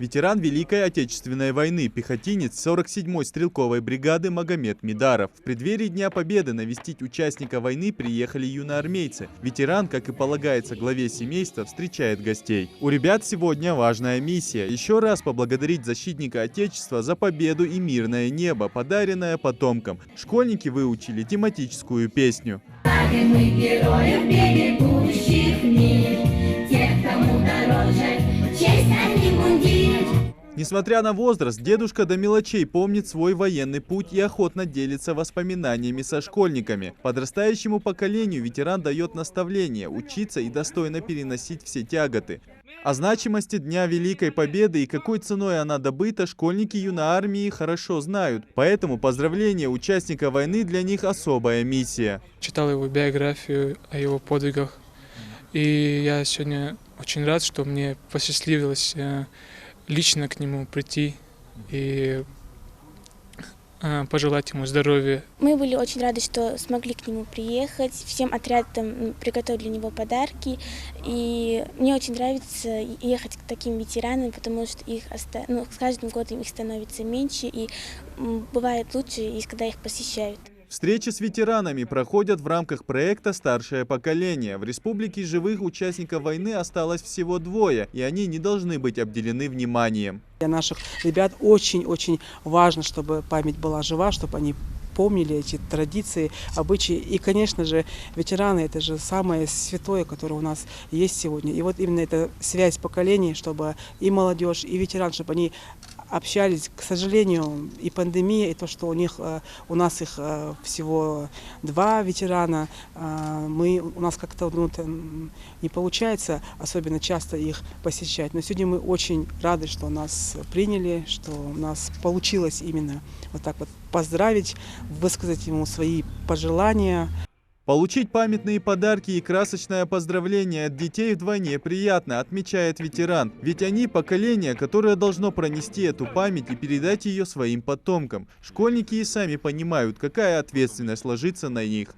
Ветеран Великой Отечественной войны, пехотинец 47-й стрелковой бригады Магомед Мидаров. В преддверии Дня Победы навестить участника войны приехали юноармейцы. Ветеран, как и полагается главе семейства, встречает гостей. У ребят сегодня важная миссия – еще раз поблагодарить защитника Отечества за победу и мирное небо, подаренное потомкам. Школьники выучили тематическую песню. Мы героев берегущих мир, тех, кому дороже честь, а не мундир. Несмотря на возраст, дедушка до мелочей помнит свой военный путь и охотно делится воспоминаниями со школьниками. Подрастающему поколению ветеран дает наставление – учиться и достойно переносить все тяготы. О значимости Дня Великой Победы и какой ценой она добыта школьники юноармии хорошо знают. Поэтому поздравление участника войны для них особая миссия. Читал его биографию о его подвигах. И я сегодня очень рад, что мне посчастливилось лично к нему прийти и пожелать ему здоровья. Мы были очень рады, что смогли к нему приехать. Всем отрядам приготовили для него подарки. И мне очень нравится ехать к таким ветеранам, потому что их с каждым годом их становится меньше. И бывает лучше, когда их посещают. Встречи с ветеранами проходят в рамках проекта «Старшее поколение». В республике живых участников войны осталось всего 2, и они не должны быть обделены вниманием. Для наших ребят очень-очень важно, чтобы память была жива, чтобы они помнили эти традиции, обычаи. И, конечно же, ветераны – это же самое святое, которое у нас есть сегодня. И вот именно эта связь поколений, чтобы и молодежь, и ветеран, чтобы они общались. К сожалению, и пандемия, и то, что у нас их всего 2 ветерана, у нас как-то не получается особенно часто их посещать. Но сегодня мы очень рады, что нас приняли, что у нас получилось именно вот так вот поздравить, высказать ему свои пожелания. Получить памятные подарки и красочное поздравление от детей вдвойне приятно, отмечает ветеран. Ведь они поколение, которое должно пронести эту память и передать ее своим потомкам. Школьники и сами понимают, какая ответственность ложится на них.